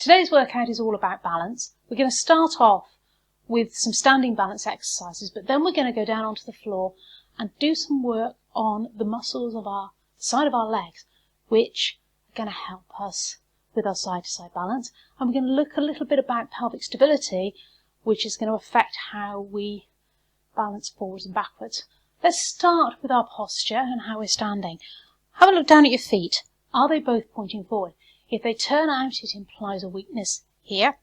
today's workout is all about balance. We're going to start off with some standing balance exercises, but then we're going to go down onto the floor and do some work on the muscles of the side of our legs, which are going to help us with our side-to-side balance. And we're going to look a little bit about pelvic stability, which is going to affect how we balance forwards and backwards. Let's start with our posture and how we're standing. Have a look down at your feet. Are they both pointing forward? If they turn out, it implies a weakness here.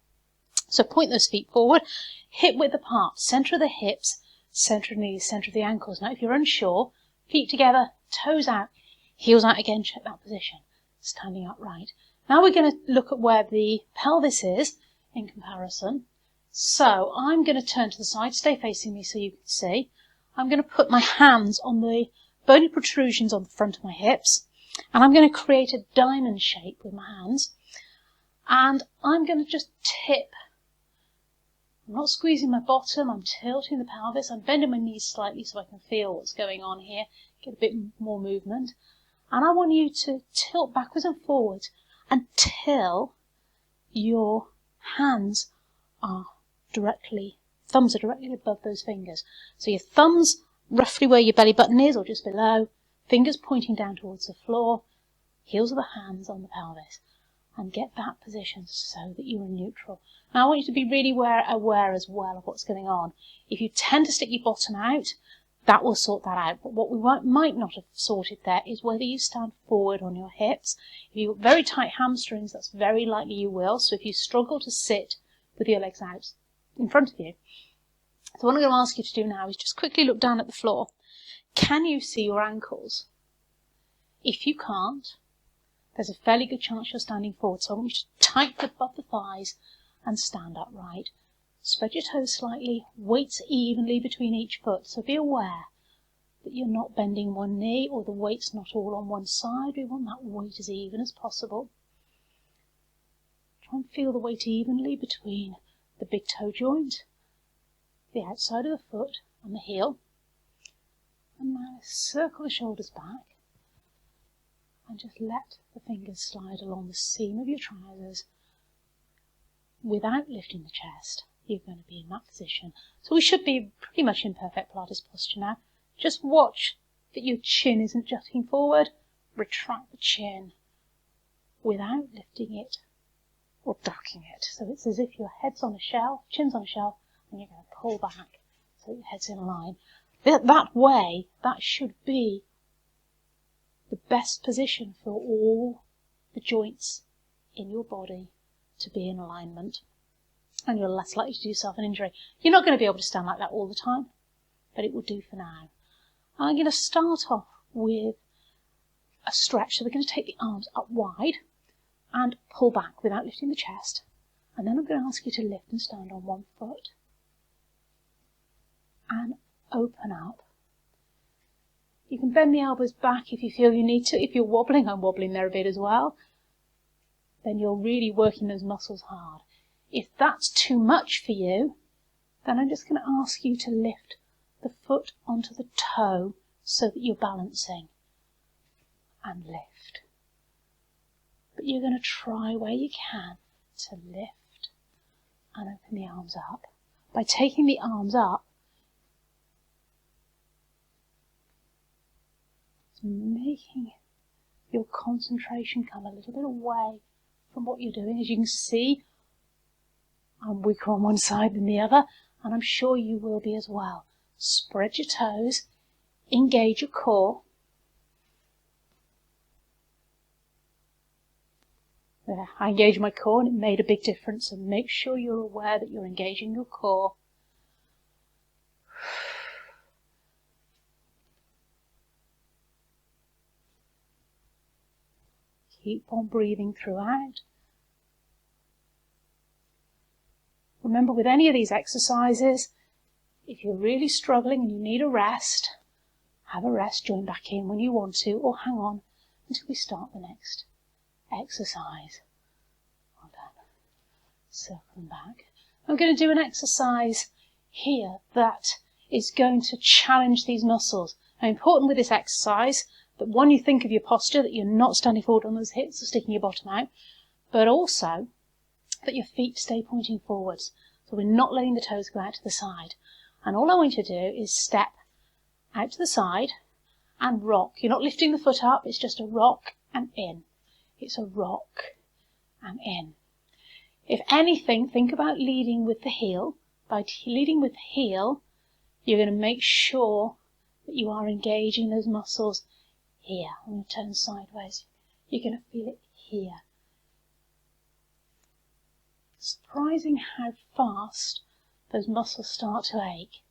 So point those feet forward, hip width apart, centre of the hips, centre of the knees, centre of the ankles. Now if you're unsure, feet together, toes out, heels out again, check that position. Standing upright. Now we're going to look at where the pelvis is in comparison. So I'm going to turn to the side, stay facing me so you can see. I'm going to put my hands on the bony protrusions on the front of my hips, and I'm going to create a diamond shape with my hands, and I'm going to just tip. I'm not squeezing my bottom, I'm tilting the pelvis, I'm bending my knees slightly so I can feel what's going on here, get a bit more movement. And I want you to tilt backwards and forwards until your hands are thumbs are directly above those fingers. So your thumbs roughly where your belly button is or just below, fingers pointing down towards the floor, heels of the hands on the pelvis. And get that position so that you're in neutral. Now I want you to be really aware as well of what's going on. If you tend to stick your bottom out, that will sort that out. But what we might not have sorted there is whether you stand forward on your hips. If you've got very tight hamstrings, that's very likely you will. So if you struggle to sit with your legs out in front of you. So what I'm going to ask you to do now is just quickly look down at the floor. Can you see your ankles? If you can't, there's a fairly good chance you're standing forward. So I want you to tighten above the thighs and stand upright. Spread your toes slightly, weights evenly between each foot. So be aware that you're not bending one knee or the weight's not all on one side. We want that weight as even as possible. Try and feel the weight evenly between the big toe joint, the outside of the foot and the heel. And now circle the shoulders back. And just let the fingers slide along the seam of your trousers without lifting the chest. You're going to be in that position. So we should be pretty much in perfect Pilates posture now. Just watch that your chin isn't jutting forward. Retract the chin without lifting it or ducking it. So it's as if your head's on a shelf, chin's on a shelf, and you're going to pull back so your head's in line. That way, that should be the best position for all the joints in your body to be in alignment, and you're less likely to do yourself an injury. You're not going to be able to stand like that all the time, but it will do for now. I'm going to start off with a stretch. So we're going to take the arms up wide and pull back without lifting the chest, and then I'm going to ask you to lift and stand on one foot and open up. You can bend the elbows back if you feel you need to. If you're wobbling, I'm wobbling there a bit as well, then you're really working those muscles hard. If that's too much for you, then I'm just going to ask you to lift the foot onto the toe so that you're balancing and lift. But you're going to try where you can to lift and open the arms up. By taking the arms up, making your concentration come a little bit away from what you're doing. As you can see, I'm weaker on one side than the other, and I'm sure you will be as well. Spread your toes, engage your core. There, I engaged my core and it made a big difference, and make sure you're aware that you're engaging your core. Keep on breathing throughout. Remember, with any of these exercises, if you're really struggling and you need a rest, have a rest, join back in when you want to, or hang on until we start the next exercise. Well done. Circle them back. I'm going to do an exercise here that is going to challenge these muscles. Now, important with this exercise that one, you think of your posture, that you're not standing forward on those hips or sticking your bottom out, but also that your feet stay pointing forwards. So we're not letting the toes go out to the side. And all I want you to do is step out to the side and rock. You're not lifting the foot up, it's just a rock and in. It's a rock and in. If anything, think about leading with the heel. By leading with the heel, you're going to make sure that you are engaging those muscles here. I'm going to turn sideways. You're going to feel it here. Surprising how fast those muscles start to ache.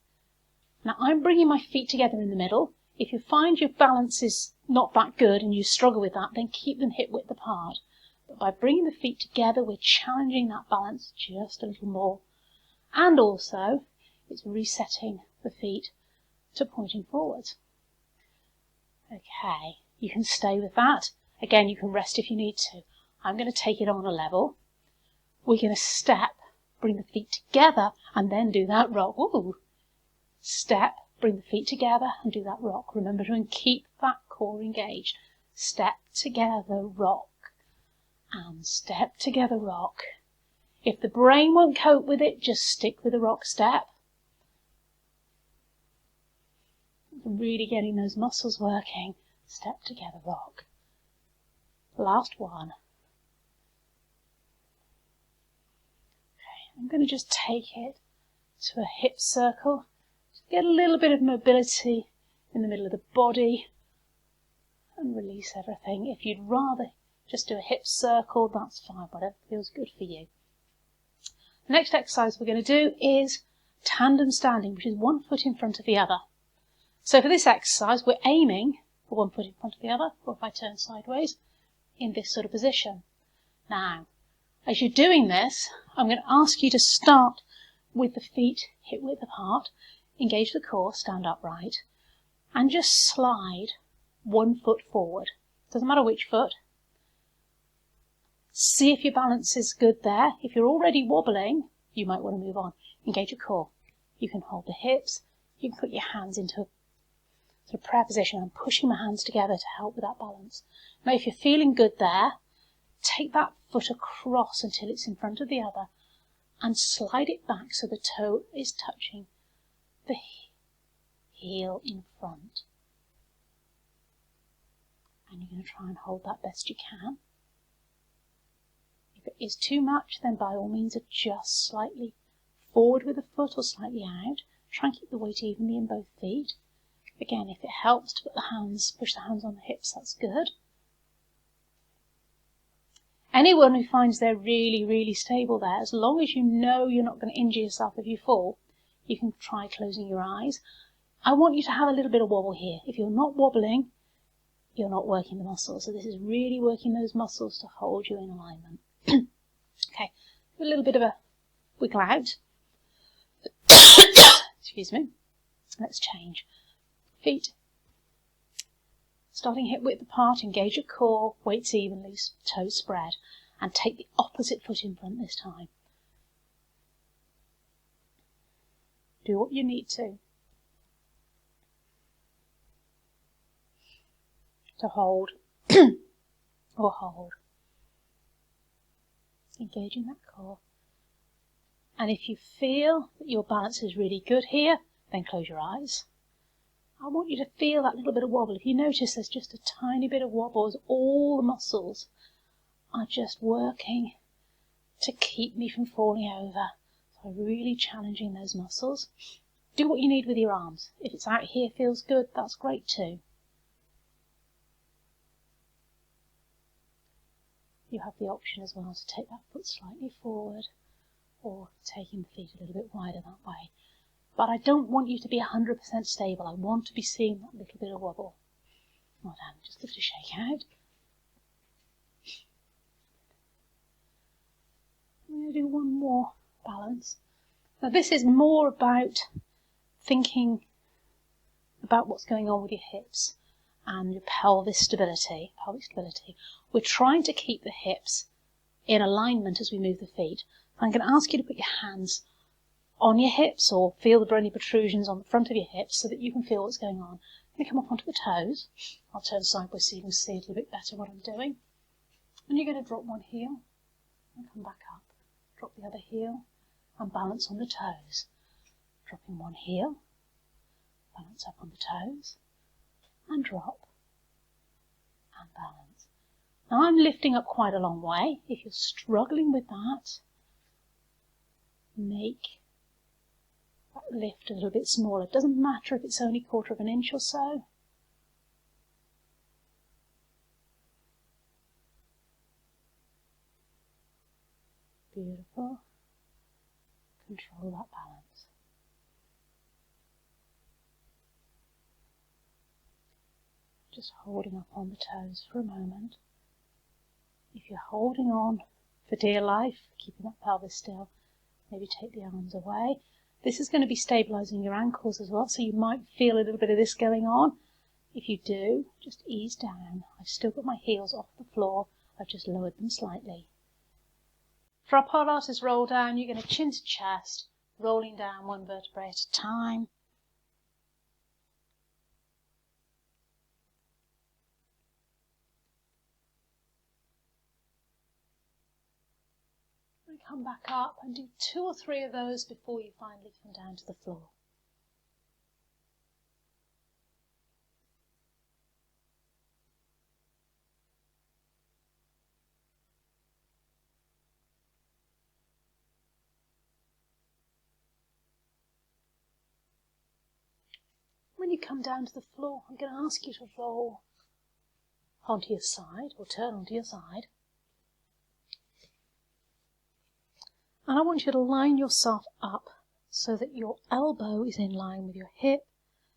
Now I'm bringing my feet together in the middle. If you find your balance is not that good and you struggle with that, then keep them hip width apart. But by bringing the feet together, we're challenging that balance just a little more. And also, it's resetting the feet to pointing forwards. Okay, you can stay with that. Again, you can rest if you need to. I'm going to take it on a level. We're going to step, bring the feet together, and then do that rock. Ooh. Step, bring the feet together, and do that rock. Remember to keep that core engaged. Step together, rock. And step together, rock. If the brain won't cope with it, just stick with the rock step. Really getting those muscles working. Step together, rock. Last one. Okay, I'm going to just take it to a hip circle. Just get a little bit of mobility in the middle of the body and release everything. If you'd rather just do a hip circle, that's fine, whatever feels good for you. The next exercise we're going to do is tandem standing, which is one foot in front of the other. So for this exercise, we're aiming for one foot in front of the other, or if I turn sideways, in this sort of position. Now, as you're doing this, I'm going to ask you to start with the feet hip width apart, engage the core, stand upright, and just slide one foot forward. Doesn't matter which foot. See if your balance is good there. If you're already wobbling, you might want to move on. Engage your core. You can hold the hips. You can put your hands into a sort of prayer position. I'm pushing my hands together to help with that balance. Now, if you're feeling good there, take that foot across until it's in front of the other and slide it back so the toe is touching the heel in front. And you're going to try and hold that best you can. If it is too much, then by all means adjust slightly forward with the foot or slightly out. Try and keep the weight evenly in both feet. Again, if it helps to put the hands, push the hands on the hips, that's good. Anyone who finds they're really, really stable there, as long as you know you're not going to injure yourself if you fall, you can try closing your eyes. I want you to have a little bit of wobble here. If you're not wobbling, you're not working the muscles. So this is really working those muscles to hold you in alignment. Okay, a little bit of a wiggle out. Excuse me. Let's change. Feet. Starting hip width apart, engage your core, weights evenly, toes spread, and take the opposite foot in front this time. Do what you need to hold or hold. Engaging that core. And if you feel that your balance is really good here, then close your eyes. I want you to feel that little bit of wobble. If you notice there's just a tiny bit of wobble, as all the muscles are just working to keep me from falling over. So really challenging those muscles. Do what you need with your arms. If it's out here feels good, that's great too. You have the option as well to take that foot slightly forward or taking the feet a little bit wider that way. But I don't want you to be 100% stable. I want to be seeing that little bit of wobble. Well done. Just give it a shake out. I'm going to do one more balance. Now this is more about thinking about what's going on with your hips and your pelvic stability. We're trying to keep the hips in alignment as we move the feet. I'm going to ask you to put your hands on your hips or feel any protrusions on the front of your hips so that you can feel what's going on. I'm going to come up onto the toes. I'll turn sideways so you can see a little bit better what I'm doing. And you're going to drop one heel and come back up. drop the other heel, and balance on the toes. Dropping one heel, balance up on the toes, and drop, and balance. Now I'm lifting up quite a long way. If you're struggling with that, make that lift a little bit smaller. It doesn't matter if it's only 1/4 of an inch or so. Beautiful. Control that balance. Just holding up on the toes for a moment. If you're holding on for dear life, keeping that pelvis still, maybe take the arms away. This is going to be stabilising your ankles as well, so you might feel a little bit of this going on. If you do, just ease down. I've still got my heels off the floor, I've just lowered them slightly. For our Pilates roll down, you're going to chin to chest, rolling down one vertebrae at a time. And come back up and do 2 or 3 of those before you finally come down to the floor. When you come down to the floor, I'm going to ask you to roll onto your side, or turn onto your side. And I want you to line yourself up so that your elbow is in line with your hip,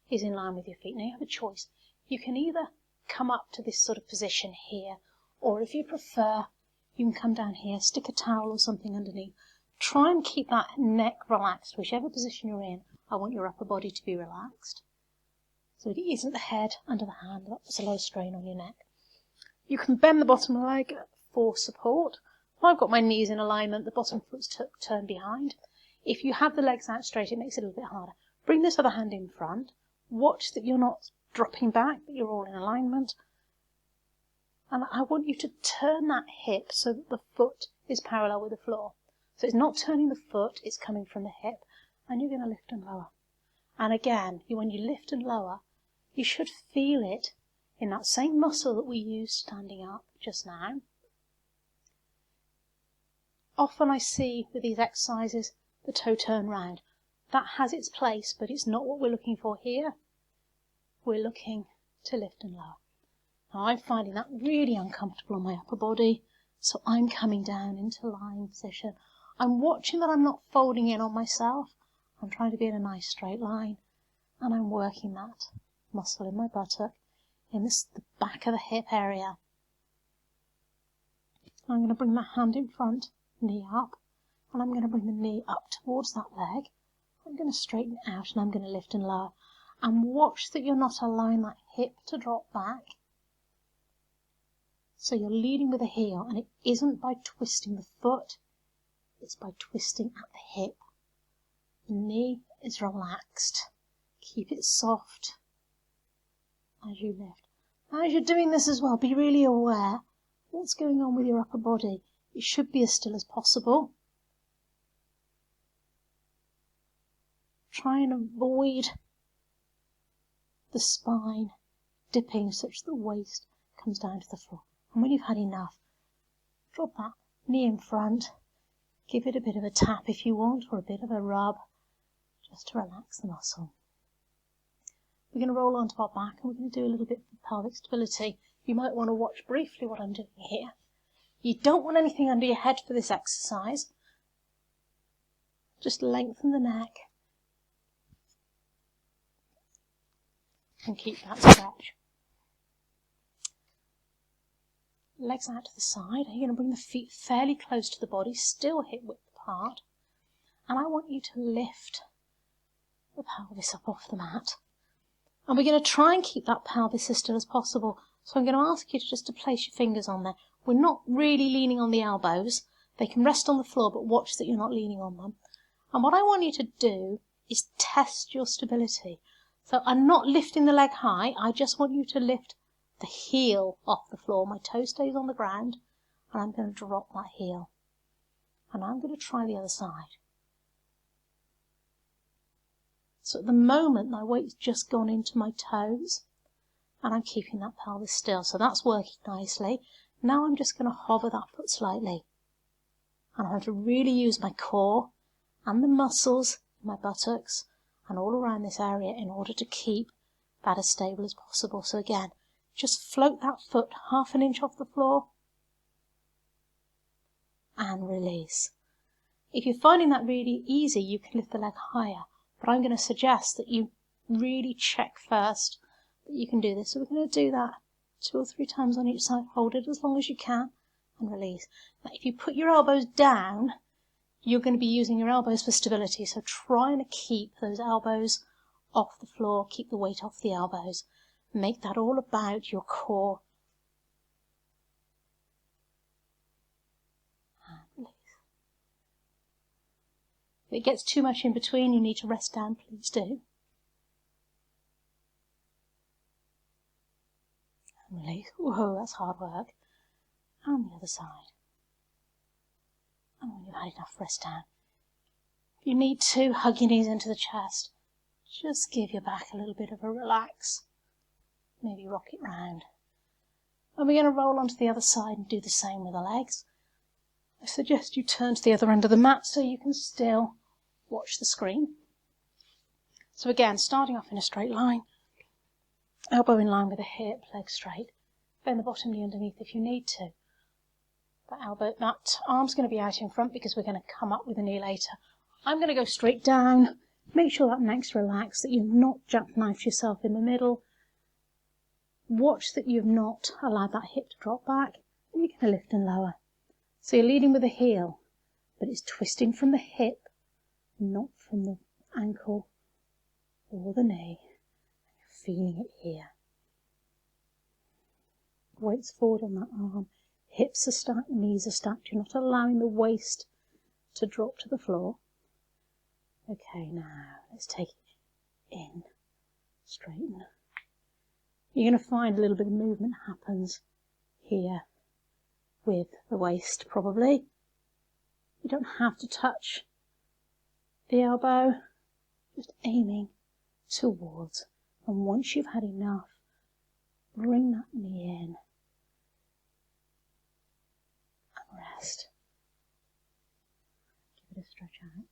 is in line with your feet. Now you have a choice. You can either come up to this sort of position here, or if you prefer, you can come down here, stick a towel or something underneath. Try and keep that neck relaxed. Whichever position you're in, I want your upper body to be relaxed. So it isn't the head under the hand, that puts a lot of strain on your neck. You can bend the bottom leg for support. I've got my knees in alignment, the bottom foot's turned behind. If you have the legs out straight, it makes it a little bit harder. Bring this other hand in front. Watch that you're not dropping back, that you're all in alignment. And I want you to turn that hip so that the foot is parallel with the floor. So it's not turning the foot, it's coming from the hip. And you're going to lift and lower. And again, when you lift and lower, you should feel it in that same muscle that we used standing up just now. Often I see with these exercises the toe turn round. That has its place, but it's not what we're looking for here. We're looking to lift and lower. Now I'm finding that really uncomfortable on my upper body, so I'm coming down into lying position. I'm watching that I'm not folding in on myself. I'm trying to be in a nice straight line, and I'm working that muscle in my buttock, in the back of the hip area. I'm going to bring my hand in front, knee up, and I'm going to bring the knee up towards that leg. I'm going to straighten it out, and I'm going to lift and lower. And watch that you're not allowing that hip to drop back. So you're leading with the heel, and it isn't by twisting the foot, it's by twisting at the hip. The knee is relaxed. Keep it soft as you lift. Now, as you're doing this as well, be really aware what's going on with your upper body. It should be as still as possible. Try and avoid the spine dipping such that the waist comes down to the floor. And when you've had enough, drop that knee in front. Give it a bit of a tap if you want, or a bit of a rub, just to relax the muscle. We're going to roll onto our back, and we're going to do a little bit of pelvic stability. You might want to watch briefly what I'm doing here. You don't want anything under your head for this exercise. Just lengthen the neck and keep that stretch. Legs out to the side. You're going to bring the feet fairly close to the body, still hip width apart. And I want you to lift the pelvis up off the mat. And we're going to try and keep that pelvis as still as possible. So I'm going to ask you just to place your fingers on there. We're not really leaning on the elbows. They can rest on the floor, but watch that you're not leaning on them. And what I want you to do is test your stability. So I'm not lifting the leg high. I just want you to lift the heel off the floor. My toe stays on the ground, and I'm going to drop that heel. And I'm going to try the other side. So at the moment, my weight's just gone into my toes, and I'm keeping that pelvis still. So that's working nicely. Now I'm just going to hover that foot slightly. And I'm going to really use my core and the muscles in my buttocks and all around this area in order to keep that as stable as possible. So again, just float that foot 1/2 inch off the floor and release. If you're finding that really easy, you can lift the leg higher, but I'm going to suggest that you really check first that you can do this. So we're going to do that 2 or 3 times on each side. Hold it as long as you can and release. Now if you put your elbows down, you're going to be using your elbows for stability, so try and keep those elbows off the floor, keep the weight off the elbows. Make that all about your core. And release. If it gets too much in between, you need to rest down, please do. And release. Whoa, that's hard work. And the other side. And when you've had enough, rest down. If you need to, hug your knees into the chest. Just give your back a little bit of a relax. Maybe rock it round. And we're going to roll onto the other side and do the same with the legs. I suggest you turn to the other end of the mat so you can still watch the screen. So again, starting off in a straight line, elbow in line with the hip, leg straight. Bend the bottom knee underneath if you need to. That arm's going to be out in front because we're going to come up with a knee later. I'm going to go straight down. Make sure that neck's relaxed, that you've not jackknifed yourself in the middle. Watch that you've not allowed that hip to drop back, and you're going to lift and lower. So you're leading with the heel, but it's twisting from the hip, not from the ankle or the knee. You're feeling it here. Weight's forward on that arm. Hips are stacked, knees are stacked. You're not allowing the waist to drop to the floor. Okay, now let's take it in, straighten. You're going to find a little bit of movement happens here with the waist, probably. You don't have to touch the elbow, just aiming towards. And once you've had enough, bring that knee in and rest. Give it a stretch out.